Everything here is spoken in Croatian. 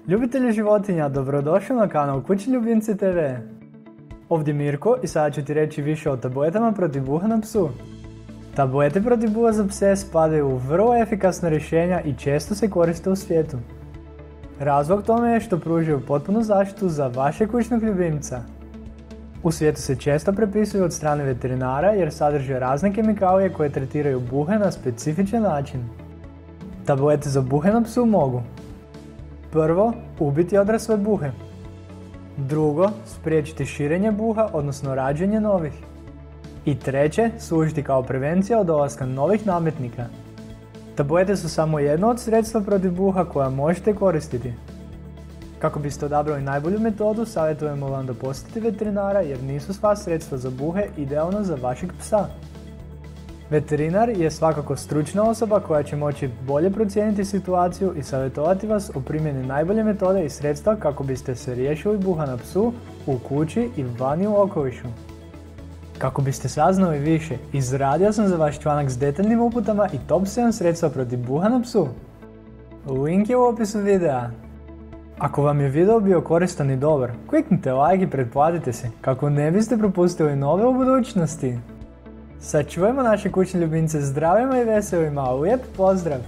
Ljubitelji životinja, dobrodošli na kanal Kućni ljubimci TV. Ovdje Mirko i sada ću ti reći više o tabletama protiv buha na psu. Tablete protiv buha za pse spadaju u vrlo efikasna rješenja i često se koriste u svijetu. Razlog tome je što pružaju potpunu zaštitu za vašeg kućnog ljubimca. U svijetu se često prepisuju od strane veterinara jer sadrže razne kemikalije koje tretiraju buhe na specifičan način. Tablete za buhe na psu mogu: prvo, ubiti odrasle buhe. Drugo, spriječiti širenje buha, odnosno rađanje novih. I treće, služiti kao prevencija od dolaska novih nametnika. Tablete su samo jedno od sredstva protiv buha koja možete koristiti. Kako biste odabrali najbolju metodu, savjetujemo vam da posjetite veterinara jer nisu sva sredstva za buhe idealna za vašeg psa. Veterinar je svakako stručna osoba koja će moći bolje procijeniti situaciju i savjetovati vas o primjeni najbolje metode i sredstva kako biste se riješili buha na psu, u kući i vani u okolišu. Kako biste saznali više, izradio sam za vaš članak s detaljnim uputama i top 7 sredstva protiv buha na psu. Link je u opisu videa. Ako vam je video bio koristan i dobar, kliknite like i pretplatite se kako ne biste propustili nove u budućnosti. Sačuvajmo naše kućne ljubimce zdravima i veselima, lijep pozdrav!